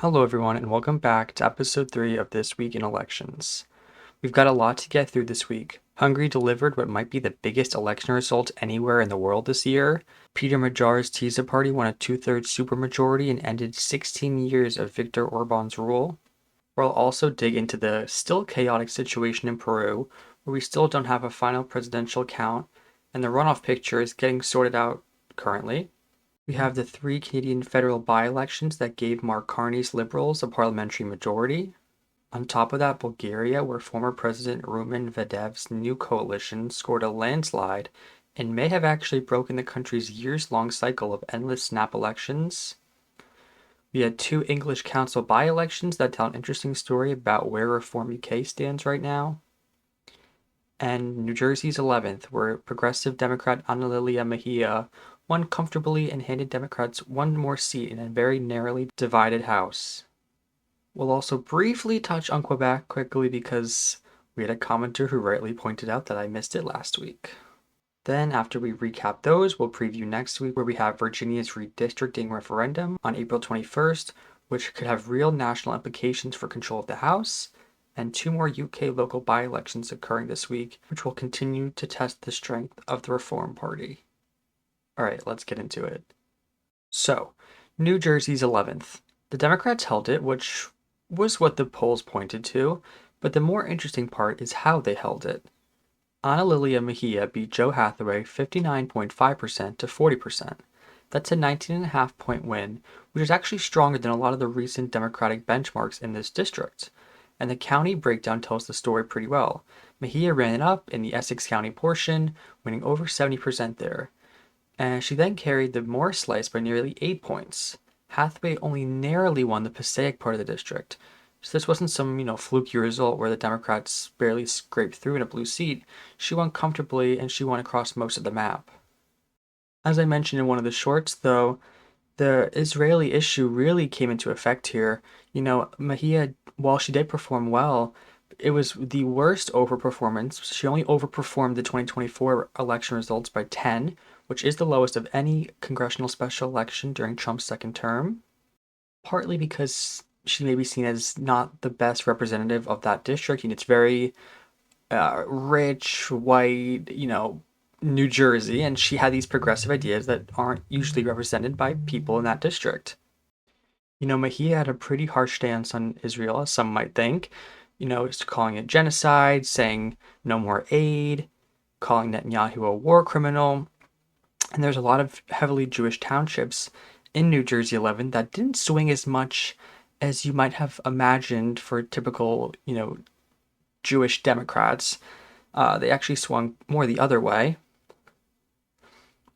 Hello, everyone, and welcome back to episode 3 of This Week in Elections. We've got a lot to get through this week. Hungary delivered what might be the biggest election result anywhere in the world this year. Péter Magyar's Tisza party won a two-thirds supermajority and ended 16 years of Viktor Orbán's rule. We'll also dig into the still chaotic situation in Peru, where we still don't have a final presidential count, and the runoff picture is getting sorted out currently. We have the 3 Canadian federal by-elections that gave Mark Carney's Liberals a parliamentary majority. On top of that, Bulgaria, where former President Rumen Vedev's new coalition scored a landslide and may have actually broken the country's years-long cycle of endless snap elections. We had 2 English Council by-elections that tell an interesting story about where Reform UK stands right now. And New Jersey's 11th, where Progressive Democrat Ana Lilia Mejia won comfortably and handed Democrats one more seat in a very narrowly divided House. We'll also briefly touch on Quebec quickly because we had a commenter who rightly pointed out that I missed it last week. Then, after we recap those, we'll preview next week where we have Virginia's redistricting referendum on April 21st, which could have real national implications for control of the House, and 2 more UK local by-elections occurring this week, which will continue to test the strength of the Reform Party. Alright, let's get into it. So, New Jersey's 11th. The Democrats held it, which was what the polls pointed to, but the more interesting part is how they held it. Ana Lilia Mejia beat Joe Hathaway 59.5% to 40%. That's a 19.5-point win, which is actually stronger than a lot of the recent Democratic benchmarks in this district. And the county breakdown tells the story pretty well. Mejia ran it up in the Essex County portion, winning over 70% there. And she then carried the Morris slice by nearly 8 points. Hathaway only narrowly won the Passaic part of the district. So this wasn't some, fluky result where the Democrats barely scraped through in a blue seat. She won comfortably and she won across most of the map. As I mentioned in one of the shorts, though, the Israeli issue really came into effect here. Mejia, while she did perform well, it was the worst overperformance. She only overperformed the 2024 election results by 10, which is the lowest of any congressional special election during Trump's second term, partly because she may be seen as not the best representative of that district. And it's very rich, white, New Jersey, and she had these progressive ideas that aren't usually represented by people in that district. Mejia had a pretty harsh stance on Israel, as some might think, calling it genocide, saying no more aid, calling Netanyahu a war criminal. And there's a lot of heavily Jewish townships in New Jersey 11 that didn't swing as much as you might have imagined for typical, Jewish Democrats. They actually swung more the other way,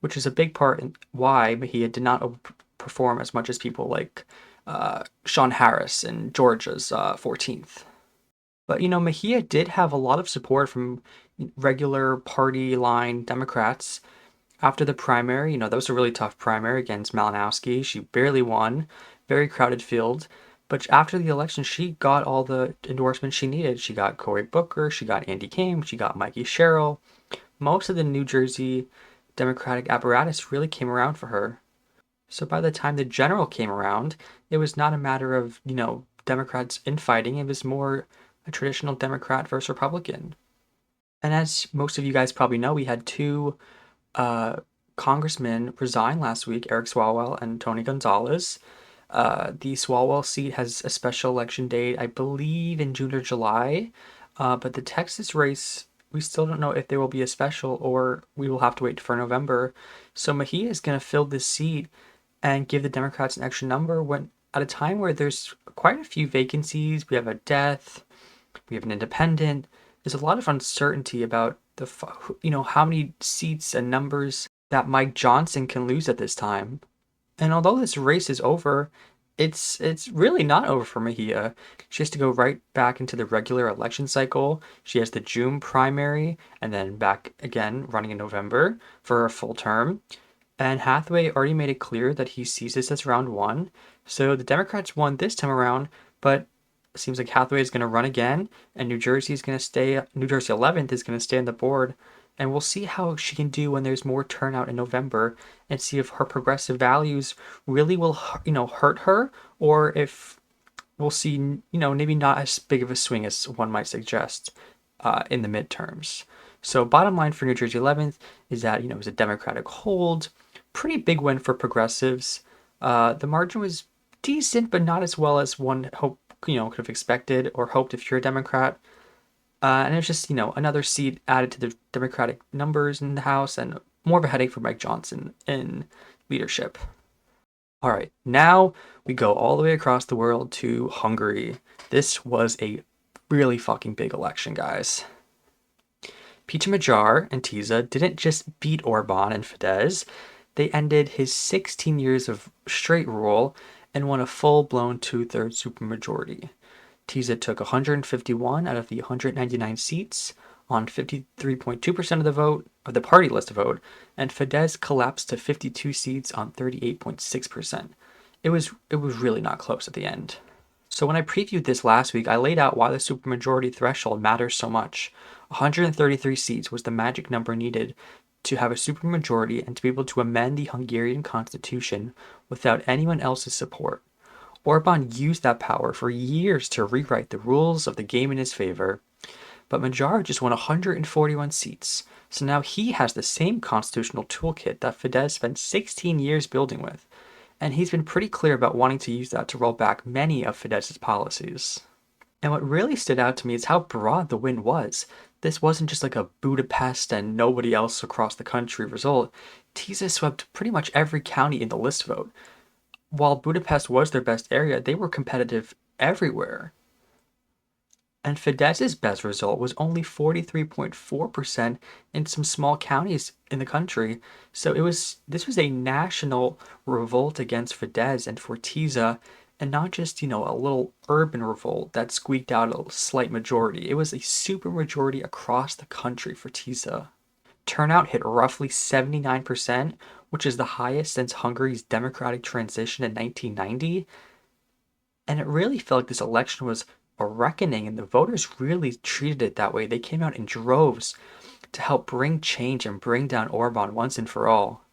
which is a big part in why Mejia did not overperform as much as people like Sean Harris in Georgia's 14th. But, Mejia did have a lot of support from regular party line Democrats. After the primary, that was a really tough primary against Malinowski. She barely won, very crowded field. But after the election, she got all the endorsements she needed. She got Cory Booker, she got Andy Kim, she got Mikey Sherrill. Most of the New Jersey Democratic apparatus really came around for her. So by the time the general came around, it was not a matter of, Democrats infighting. It was more a traditional Democrat versus Republican. And as most of you guys probably know, we had 2 congressmen resign last week, Eric Swalwell and Tony Gonzalez. The Swalwell seat has a special election date, I believe in June or July. But the Texas race, we still don't know if there will be a special or we will have to wait for November. So Mejia is going to fill this seat and give the Democrats an extra number when at a time where there's quite a few vacancies. We have a death, we have an independent. There's a lot of uncertainty about how many seats and numbers that Mike Johnson can lose at this time. And although this race is over, it's really not over for Mejia. She has to go right back into the regular election cycle. She has the June primary and then back again running in November for a full term. And Hathaway already made it clear that he sees this as round 1. So the Democrats won this time around, but it seems like Hathaway is going to run again, and New Jersey 11th is going to stay on the board. And we'll see how she can do when there's more turnout in November and see if her progressive values really will, hurt her, or if we'll see, maybe not as big of a swing as one might suggest in the midterms. So bottom line for New Jersey 11th is that, it was a Democratic hold, pretty big win for progressives. The margin was decent, but not as well as one could have expected or hoped if you're a Democrat. And it's just, another seat added to the Democratic numbers in the House and more of a headache for Mike Johnson in leadership. All right, now we go all the way across the world to Hungary. This was a really fucking big election, guys. Péter Magyar and Tisza didn't just beat Orbán and Fidesz, they ended his 16 years of straight rule and won a full-blown two-thirds supermajority. Tisza took 151 out of the 199 seats on 53.2% of the vote, of the party list vote, and Fidesz collapsed to 52 seats on 38.6%. It was really not close at the end. So when I previewed this last week, I laid out why the supermajority threshold matters so much. 133 seats was the magic number needed to have a supermajority and to be able to amend the Hungarian constitution without anyone else's support. Orbán used that power for years to rewrite the rules of the game in his favor, but Magyar just won 141 seats, so now he has the same constitutional toolkit that Fidesz spent 16 years building with, and he's been pretty clear about wanting to use that to roll back many of Fidesz's policies. And what really stood out to me is how broad the win was. This wasn't just like a Budapest and nobody else across the country result. Tisza swept pretty much every county in the list vote. While Budapest was their best area, they were competitive everywhere. And Fidesz's best result was only 43.4% in some small counties in the country. So this was a national revolt against Fidesz and for Tisza, and not just, a little urban revolt that squeaked out a slight majority. It was a super majority across the country for Tisza. Turnout hit roughly 79%, which is the highest since Hungary's democratic transition in 1990. And it really felt like this election was a reckoning, and the voters really treated it that way. They came out in droves to help bring change and bring down Orbán once and for all.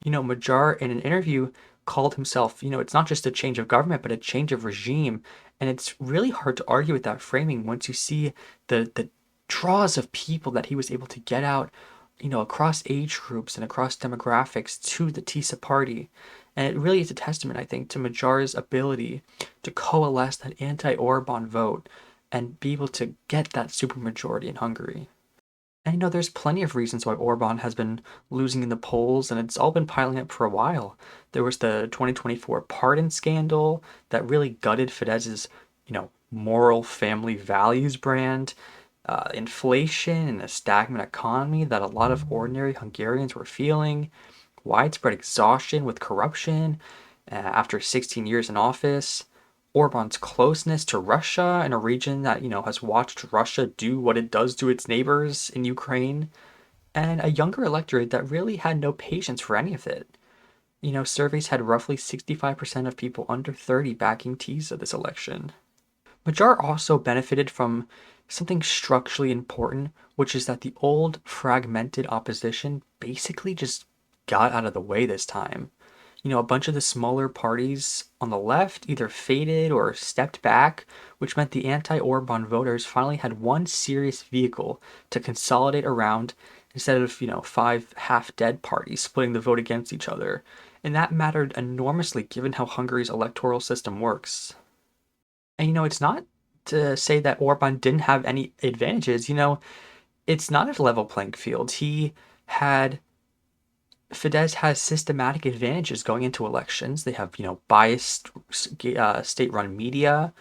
Magyar in an interview called himself, it's not just a change of government, but a change of regime. And it's really hard to argue with that framing once you see the draws of people that he was able to get out, across age groups and across demographics to the Tisza party. And it really is a testament, I think, to Magyar's ability to coalesce that anti-Orbán vote and be able to get that supermajority in Hungary. And there's plenty of reasons why Orbán has been losing in the polls, and it's all been piling up for a while. There was the 2024 pardon scandal that really gutted Fidesz's, moral family values brand, inflation and a stagnant economy that a lot of ordinary Hungarians were feeling, widespread exhaustion with corruption after 16 years in office, Orbán's closeness to Russia in a region that, has watched Russia do what it does to its neighbors in Ukraine, and a younger electorate that really had no patience for any of it. Surveys had roughly 65% of people under 30 backing Tisza this election. Magyar also benefited from something structurally important, which is that the old fragmented opposition basically just got out of the way this time. A bunch of the smaller parties on the left either faded or stepped back, which meant the anti-Orbán voters finally had one serious vehicle to consolidate around instead of, 5 half-dead parties splitting the vote against each other. And that mattered enormously given how Hungary's electoral system works. And, it's not to say that Orbán didn't have any advantages. It's not a level playing field. Fidesz has systematic advantages going into elections. They have, biased state-run media,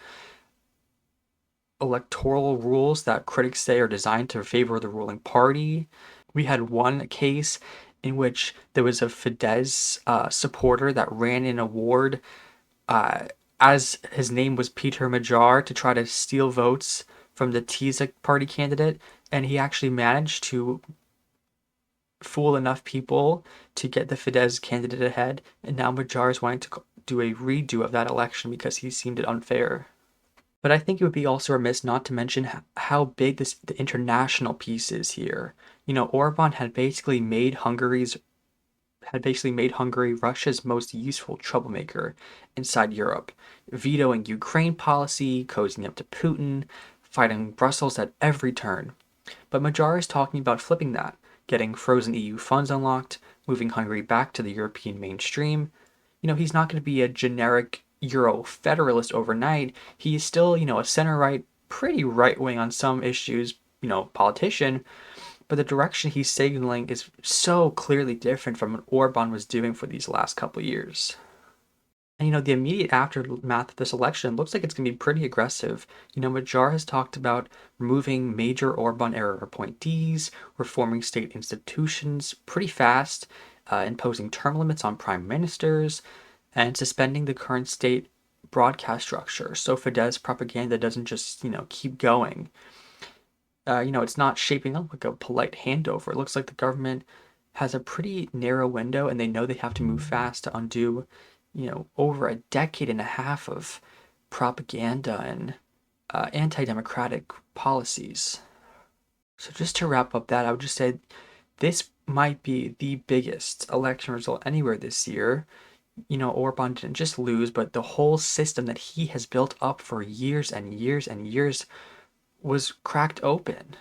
electoral rules that critics say are designed to favor the ruling party. We had one case in which there was a Fidesz supporter that ran in a ward as his name was Péter Magyar to try to steal votes from the Tisza party candidate, and he actually managed to fool enough people to get the Fidesz candidate ahead, and now Magyar is wanting to do a redo of that election because he seemed it unfair. But I think it would be also remiss not to mention how big the international piece is here. Orbán had basically made Hungary's had basically made Hungary Russia's most useful troublemaker inside Europe, vetoing Ukraine policy, cozying up to Putin, fighting Brussels at every turn. But Magyar is talking about flipping that, getting frozen EU funds unlocked, moving Hungary back to the European mainstream. He's not going to be a generic Euro federalist overnight. He is still, a center right, pretty right wing on some issues, politician, but the direction he's signaling is so clearly different from what Orban was doing for these last couple of years. And the immediate aftermath of this election looks like it's going to be pretty aggressive. Magyar has talked about removing major Orban era appointees, reforming state institutions pretty fast, imposing term limits on prime ministers, and suspending the current state broadcast structure so Fidesz propaganda doesn't just, keep going. It's not shaping up like a polite handover. It looks like the government has a pretty narrow window and they know they have to move fast to undo, over a decade and a half of propaganda and anti-democratic policies. So just to wrap up that, I would just say this might be the biggest election result anywhere this year. Orban didn't just lose, but the whole system that he has built up for years and years and years was cracked open.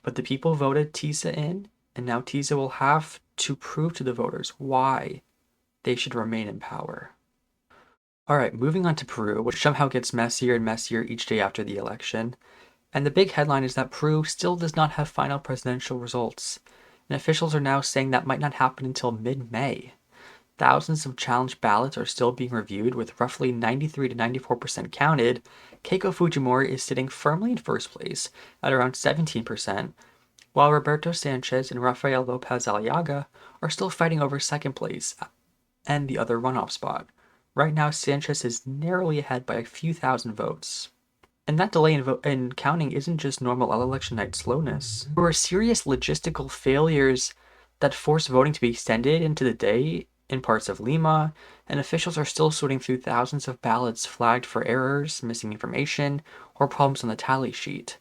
But the people voted Tisza in, and now Tisza will have to prove to the voters why they should remain in power. Alright, moving on to Peru, which somehow gets messier and messier each day after the election. And the big headline is that Peru still does not have final presidential results, and officials are now saying that might not happen until mid-May. Thousands of challenged ballots are still being reviewed, with roughly 93 to 94% counted. Keiko Fujimori is sitting firmly in first place at around 17%, while Roberto Sanchez and Rafael Lopez Aliaga are still fighting over second place and the other runoff spot. Right now, Sanchez is narrowly ahead by a few thousand votes. And that delay in counting isn't just normal election night slowness. There were serious logistical failures that forced voting to be extended into the day in parts of Lima, and officials are still sorting through thousands of ballots flagged for errors, missing information, or problems on the tally sheet.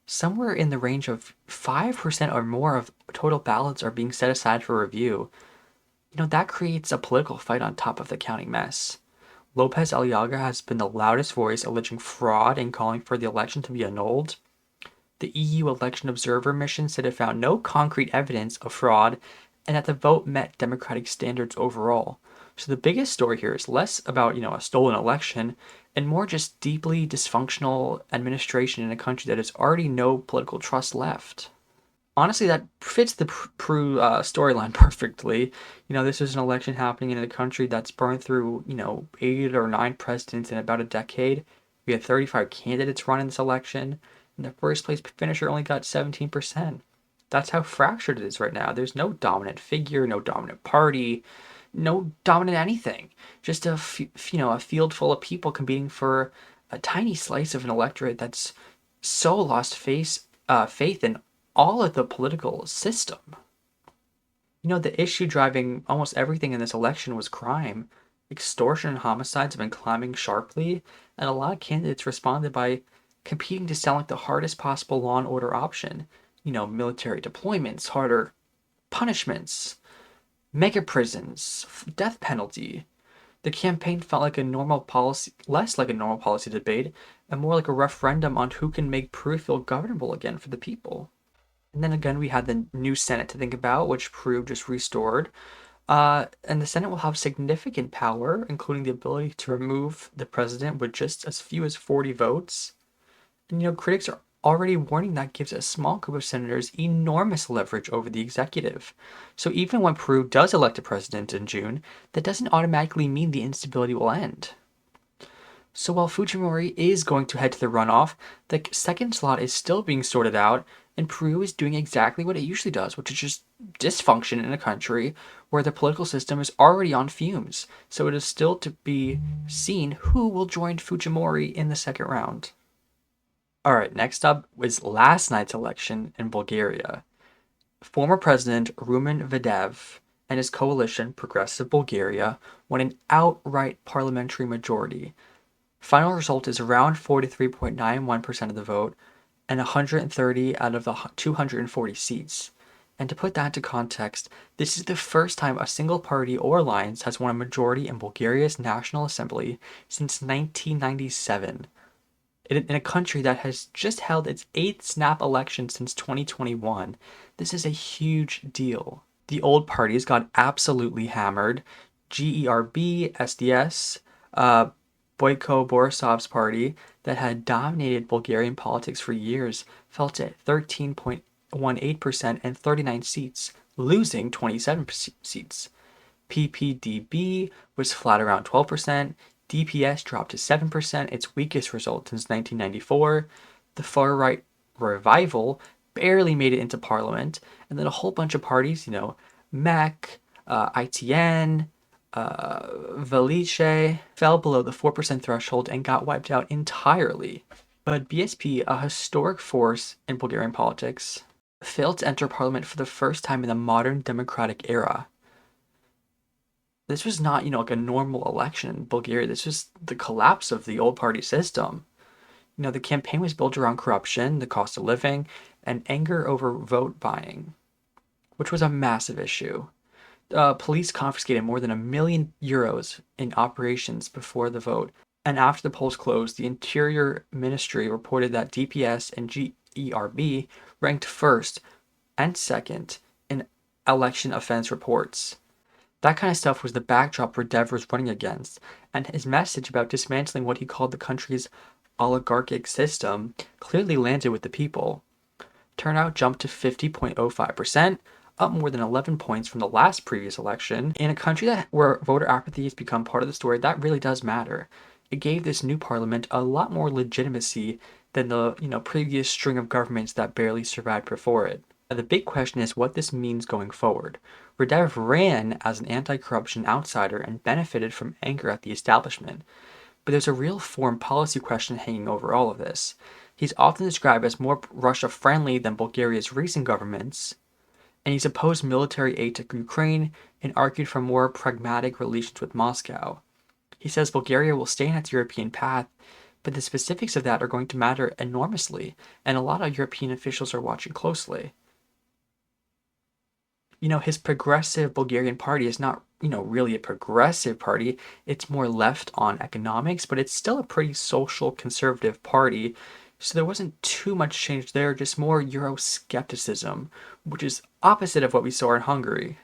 Somewhere in the range of 5% or more of total ballots are being set aside for review. That creates a political fight on top of the counting mess. Lopez Aliaga has been the loudest voice alleging fraud and calling for the election to be annulled. The EU election observer mission said it found no concrete evidence of fraud and that the vote met democratic standards overall. So the biggest story here is less about, a stolen election and more just deeply dysfunctional administration in a country that has already no political trust left. Honestly, that fits the Peru storyline perfectly. This is an election happening in a country that's burned through, 8 or 9 presidents in about a decade. We had 35 candidates running this election, and the first place finisher only got 17%. That's how fractured it is right now. There's no dominant figure, no dominant party, no dominant anything. Just a field full of people competing for a tiny slice of an electorate that's so lost faith in all of the political system. The issue driving almost everything in this election was crime. Extortion and homicides have been climbing sharply, and a lot of candidates responded by competing to sound like the hardest possible law and order option. Military deployments, harder punishments, mega prisons, death penalty. The campaign felt like a normal policy, less like a normal policy debate, and more like a referendum on who can make Peru feel governable again for the people. And then again, we had the new Senate to think about, which Peru just restored. And the Senate will have significant power, including the ability to remove the president with just as few as 40 votes. And critics are already warning that gives a small group of senators enormous leverage over the executive. So even when Peru does elect a president in June, that doesn't automatically mean the instability will end. So while Fujimori is going to head to the runoff, the second slot is still being sorted out, and Peru is doing exactly what it usually does, which is just dysfunction in a country where the political system is already on fumes. So it is still to be seen who will join Fujimori in the second round. Alright, next up was last night's election in Bulgaria. Former President Rumen Radev and his coalition, Progressive Bulgaria, won an outright parliamentary majority. Final result is around 43.91% of the vote and 130 out of the 240 seats. And to put that into context, this is the first time a single party or alliance has won a majority in Bulgaria's National Assembly since 1997. In a country that has just held its 8th snap election since 2021, this is a huge deal. The old parties got absolutely hammered. GERB, SDS, Boyko Borisov's party that had dominated Bulgarian politics for years fell to 13.18% and 39 seats, losing 27 seats. PPDB was flat around 12%. DPS dropped to 7%, its weakest result since 1994. The far-right Revival barely made it into parliament, and then a whole bunch of parties, MEC, ITN, Velice, fell below the 4% threshold and got wiped out entirely. But BSP, a historic force in Bulgarian politics, failed to enter parliament for the first time in the modern democratic era. This was not, like a normal election in Bulgaria. This was the collapse of the old party system. The campaign was built around corruption, the cost of living, and anger over vote buying, which was a massive issue. Police confiscated more than €1 million in operations before the vote, and after the polls closed, the Interior Ministry reported that DPS and GERB ranked first and second in election offense reports. That kind of stuff was the backdrop Radev was running against, and his message about dismantling what he called the country's oligarchic system clearly landed with the people. Turnout jumped to 50.05%, up more than 11 points from the last previous election. In a country where voter apathy has become part of the story, that really does matter. It gave this new parliament a lot more legitimacy than the previous string of governments that barely survived before it. Now, the big question is what this means going forward. Radev ran as an anti-corruption outsider and benefited from anger at the establishment. But there's a real foreign policy question hanging over all of this. He's often described as more Russia-friendly than Bulgaria's recent governments, and he's opposed military aid to Ukraine and argued for more pragmatic relations with Moscow. He says Bulgaria will stay on its European path, but the specifics of that are going to matter enormously, and a lot of European officials are watching closely. His progressive Bulgarian party is not, really a progressive party. It's more left on economics, but it's still a pretty social conservative party. So there wasn't too much change there, just more Euroscepticism, which is opposite of what we saw in Hungary.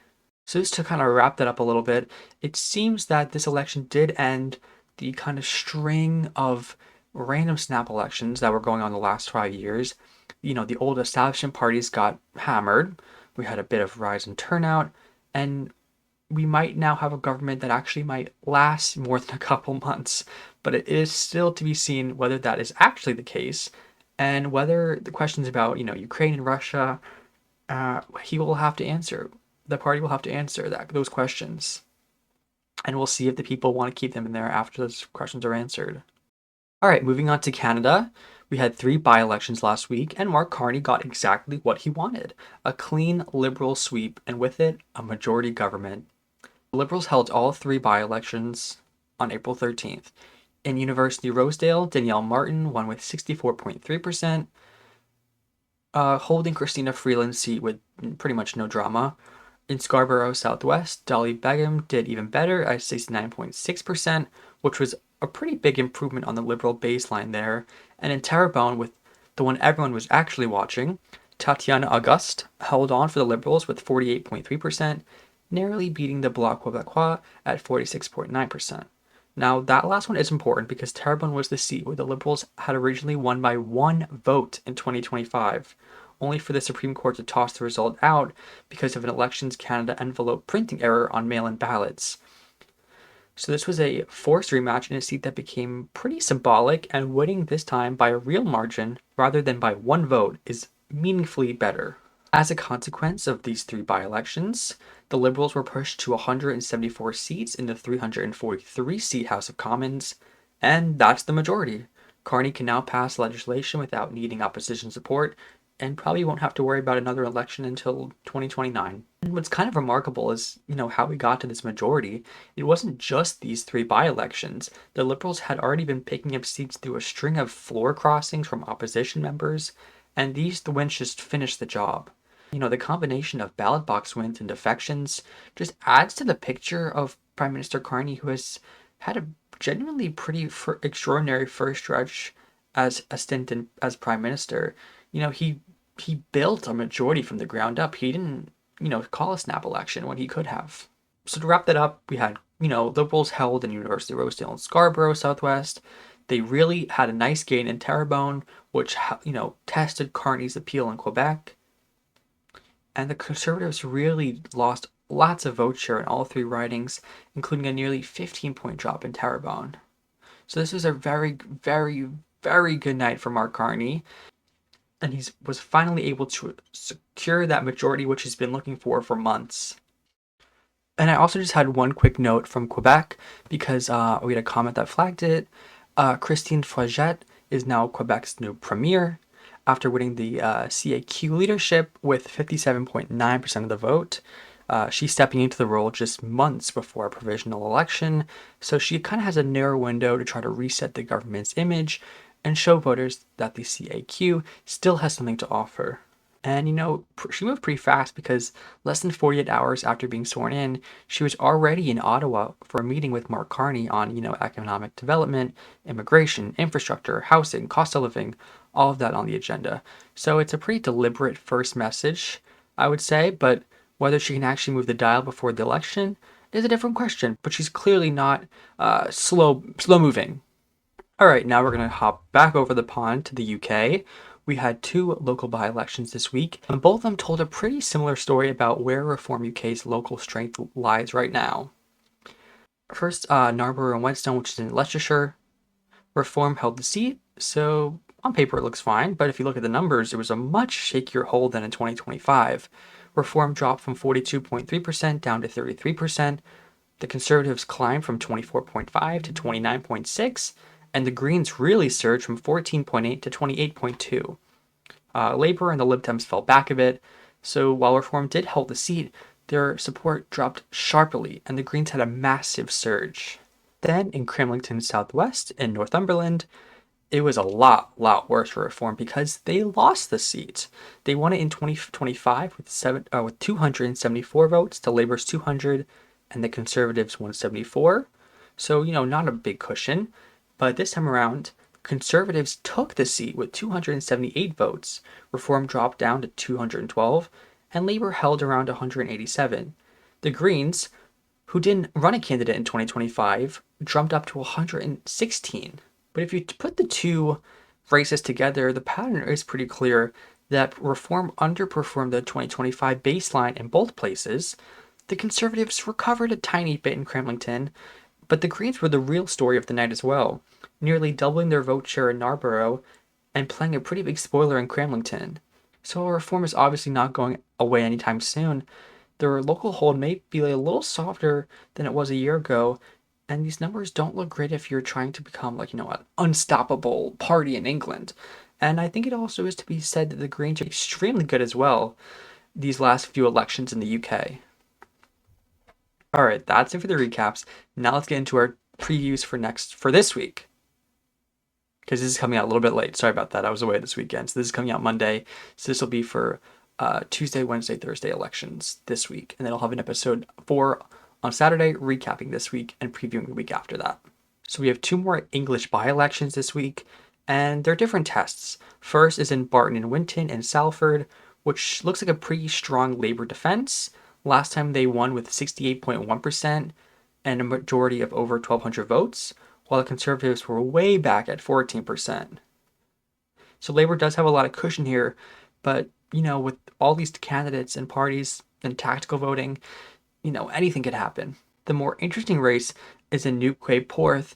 So just to kind of wrap that up a little bit, it seems that this election did end the kind of string of random snap elections that were going on the last 5 years. The old establishment parties got hammered. We had a bit of rise in turnout, and we might now have a government that actually might last more than a couple months. But it is still to be seen whether that is actually the case, and whether the questions about, Ukraine and Russia, he will have to answer. The party will have to answer those questions. And we'll see if the people want to keep them in there after those questions are answered. All right, moving on to Canada. We had 3 by-elections last week, and Mark Carney got exactly what he wanted, a clean Liberal sweep, and with it, a majority government. The Liberals held all 3 by-elections on April 13th. In University Rosedale, Danielle Martin won with 64.3%, holding Christina Freeland's seat with pretty much no drama. In Scarborough Southwest, Dolly Begum did even better at 69.6%, which was a pretty big improvement on the Liberal baseline there. And in Terrebonne, with the one everyone was actually watching, Tatiana Auguste held on for the Liberals with 48.3%, narrowly beating the Bloc Québécois at 46.9%. Now, that last one is important because Terrebonne was the seat where the Liberals had originally won by 1 vote in 2025, only for the Supreme Court to toss the result out because of an Elections Canada envelope printing error on mail-in ballots. So this was a forced rematch in a seat that became pretty symbolic, and winning this time by a real margin rather than by 1 vote is meaningfully better. As a consequence of these 3 by-elections, the Liberals were pushed to 174 seats in the 343-seat House of Commons, and that's the majority. Carney can now pass legislation without needing opposition support, and probably won't have to worry about another election until 2029. And what's kind of remarkable is, how we got to this majority. It wasn't just these 3 by-elections. The Liberals had already been picking up seats through a string of floor crossings from opposition members, and the wins just finished the job. The combination of ballot box wins and defections just adds to the picture of Prime Minister Carney, who has had a genuinely pretty extraordinary first stretch as a stint as Prime Minister. He built a majority from the ground up. He didn't, call a snap election when he could have. So to wrap that up, we had, Liberals held in University of Rosedale and Scarborough Southwest. They really had a nice gain in Terrebonne, which, tested Carney's appeal in Quebec. And the Conservatives really lost lots of vote share in all three ridings, including a nearly 15-point drop in Terrebonne. So this was a very, very, very good night for Mark Carney, and he was finally able to secure that majority which he's been looking for months. And I also just had one quick note from Quebec because we had a comment that flagged it. Christine Froigette is now Quebec's new premier after winning the CAQ leadership with 57.9% of the vote. She's stepping into the role just months before a provisional election, so she kind of has a narrow window to try to reset the government's image and show voters that the CAQ still has something to offer. And she moved pretty fast because less than 48 hours after being sworn in, she was already in Ottawa for a meeting with Mark Carney on, economic development, immigration, infrastructure, housing, cost of living, all of that on the agenda. So it's a pretty deliberate first message, I would say, but whether she can actually move the dial before the election is a different question. But she's clearly not slow moving. All right, now we're going to hop back over the pond to the UK. We had two local by-elections this week, and both of them told a pretty similar story about where Reform UK's local strength lies right now. First, Narborough and Whetstone, which is in Leicestershire. Reform held the seat, so on paper it looks fine, but if you look at the numbers, it was a much shakier hold than in 2025. Reform dropped from 42.3% down to 33%. The Conservatives climbed from 24.5 to 29.6, and the Greens really surged from 14.8 to 28.2. Labour and the Lib Dems fell back a bit, so while Reform did hold the seat, their support dropped sharply, and the Greens had a massive surge. Then, in Cramlington Southwest and Northumberland, it was a lot worse for Reform because they lost the seat. They won it in 2025 with 274 votes to Labour's 200, and the Conservatives won 74. So, not a big cushion. But this time around, Conservatives took the seat with 278 votes. Reform dropped down to 212, and Labour held around 187. The Greens, who didn't run a candidate in 2025, jumped up to 116. But if you put the two races together, the pattern is pretty clear that Reform underperformed the 2025 baseline in both places. The Conservatives recovered a tiny bit in Cramlington, but the Greens were the real story of the night as well, nearly doubling their vote share in Narborough and playing a pretty big spoiler in Cramlington. So Reform is obviously not going away anytime soon. Their local hold may be a little softer than it was a year ago, and these numbers don't look great if you're trying to become an unstoppable party in England. And I think it also is to be said that the Greens are extremely good as well these last few elections in the UK. All right, that's it for the recaps. Now let's get into our previews for this week. Because this is coming out a little bit late. Sorry about that. I was away this weekend. So this is coming out Monday. So this will be for Tuesday, Wednesday, Thursday elections this week. And then I'll have an episode 4 on Saturday, recapping this week and previewing the week after that. So we have 2 more English by-elections this week, and they're different tests. First is in Barton and Winton and Salford, which looks like a pretty strong Labour defense. Last time they won with 68.1% and a majority of over 1,200 votes, while the Conservatives were way back at 14%. So Labour does have a lot of cushion here, but, with all these candidates and parties and tactical voting, anything could happen. The more interesting race is in Newquay Porth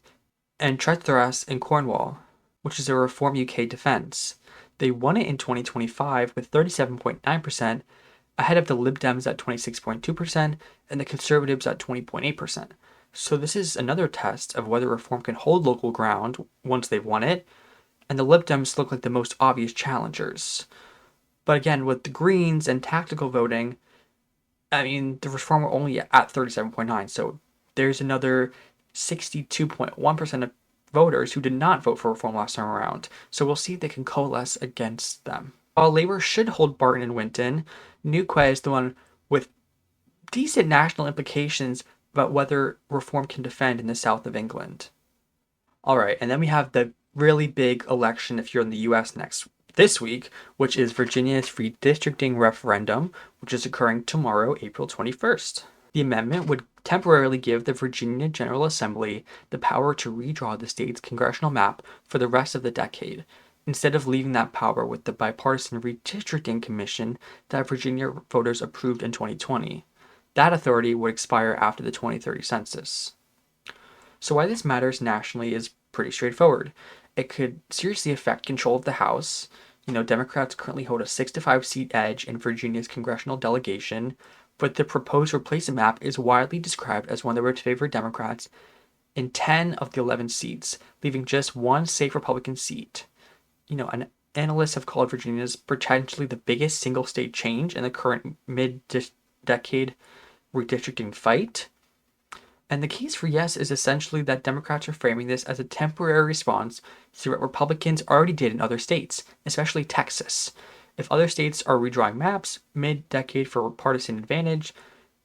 and Trethras in Cornwall, which is a Reform UK defense. They won it in 2025 with 37.9%, ahead of the Lib Dems at 26.2% and the Conservatives at 20.8%. So this is another test of whether Reform can hold local ground once they've won it, and the Lib Dems look like the most obvious challengers. But again, with the Greens and tactical voting, the Reform were only at 37.9%, so there's another 62.1% of voters who did not vote for Reform last time around. So we'll see if they can coalesce against them. While Labour should hold Barton and Winton, New Quay is the one with decent national implications about whether reform can defend in the south of England. All right, and then we have the really big election if you're in the US this week, which is Virginia's Redistricting Referendum, which is occurring tomorrow, April 21st. The amendment would temporarily give the Virginia General Assembly the power to redraw the state's congressional map for the rest of the decade, instead of leaving that power with the bipartisan Redistricting Commission that Virginia voters approved in 2020. That authority would expire after the 2030 census. So why this matters nationally is pretty straightforward. It could seriously affect control of the House. Democrats currently hold a 6-5 seat edge in Virginia's congressional delegation, but the proposed replacement map is widely described as one that would favor Democrats in 10 of the 11 seats, leaving just one safe Republican seat. Analysts have called Virginia's potentially the biggest single state change in the current mid-decade redistricting fight. And the case for yes is essentially that Democrats are framing this as a temporary response to what Republicans already did in other states, especially Texas. If other states are redrawing maps mid-decade for partisan advantage,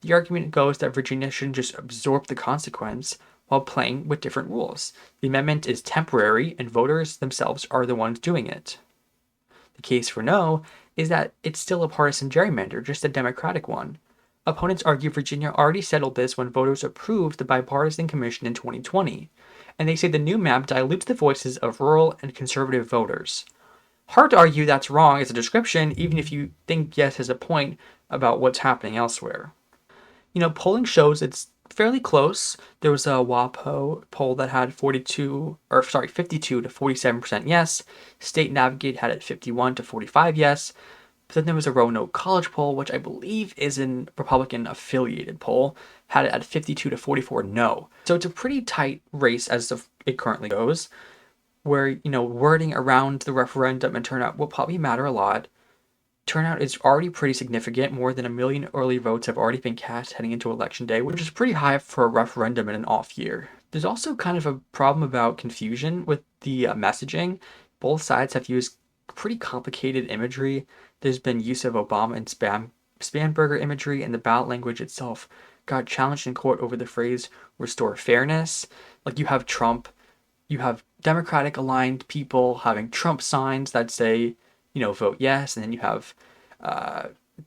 the argument goes that Virginia shouldn't just absorb the consequence while playing with different rules. The amendment is temporary, and voters themselves are the ones doing it. The case for no is that it's still a partisan gerrymander, just a Democratic one. Opponents argue Virginia already settled this when voters approved the bipartisan commission in 2020, and they say the new map dilutes the voices of rural and conservative voters. Hard to argue that's wrong as a description, even if you think yes has a point about what's happening elsewhere. Polling shows it's fairly close. There was a WAPO poll that had 52 to 47% yes. State Navigate had it 51 to 45 yes. But then there was a Roanoke College poll, which I believe is a Republican-affiliated poll, had it at 52 to 44 no. So it's a pretty tight race as it currently goes, where, wording around the referendum and turnout will probably matter a lot. Turnout is already pretty significant. More than 1 million early votes have already been cast heading into Election Day, which is pretty high for a referendum in an off year. There's also kind of a problem about confusion with the messaging. Both sides have used pretty complicated imagery. There's been use of Obama and spam burger imagery, and the ballot language itself got challenged in court over the phrase restore fairness. Like, you have Trump, you have Democratic aligned people having Trump signs that say, vote yes, and then you have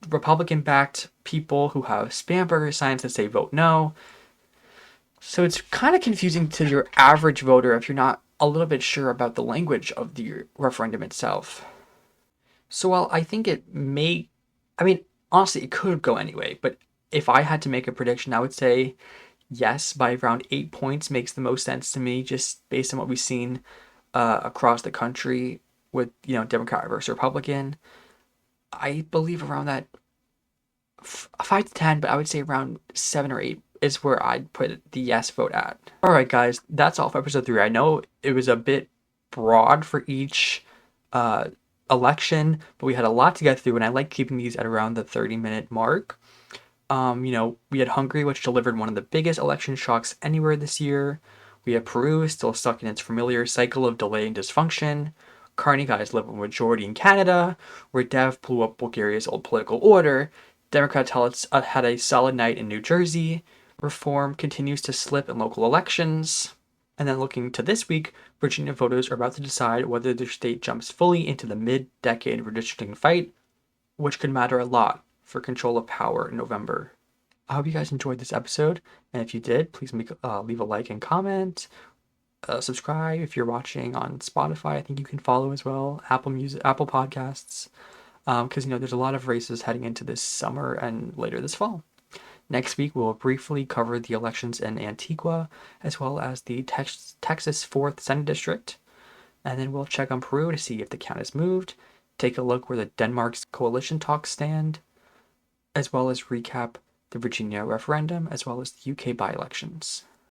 Republican backed people who have spam burger signs that say vote no. So it's kind of confusing to your average voter if you're not a little bit sure about the language of the referendum itself. So while I think honestly, it could go anyway, but if I had to make a prediction, I would say yes by around 8 points makes the most sense to me, just based on what we've seen across the country with, Democrat versus Republican. I believe around that 5 to 10, but I would say around 7 or 8 is where I'd put the yes vote at. All right, guys, that's all for episode 3. I know it was a bit broad for each election, but we had a lot to get through, and I like keeping these at around the 30-minute mark. We had Hungary, which delivered one of the biggest election shocks anywhere this year. We have Peru, still stuck in its familiar cycle of delay and dysfunction. Carney got his liberal majority in Canada, where Dev blew up Bulgaria's old political order. Democrats had a solid night in New Jersey. Reform continues to slip in local elections. And then looking to this week, Virginia voters are about to decide whether their state jumps fully into the mid-decade redistricting fight, which could matter a lot for control of power in November. I hope you guys enjoyed this episode, and if you did, please leave a like and comment. Subscribe if you're watching on Spotify. I think you can follow as well. Apple Podcasts, because there's a lot of races heading into this summer and later this fall. Next week, we'll briefly cover the elections in Antigua, as well as the Texas 4th Senate District. And then we'll check on Peru to see if the count has moved, take a look where the Denmark's coalition talks stand, as well as recap the Virginia referendum, as well as the UK by-elections.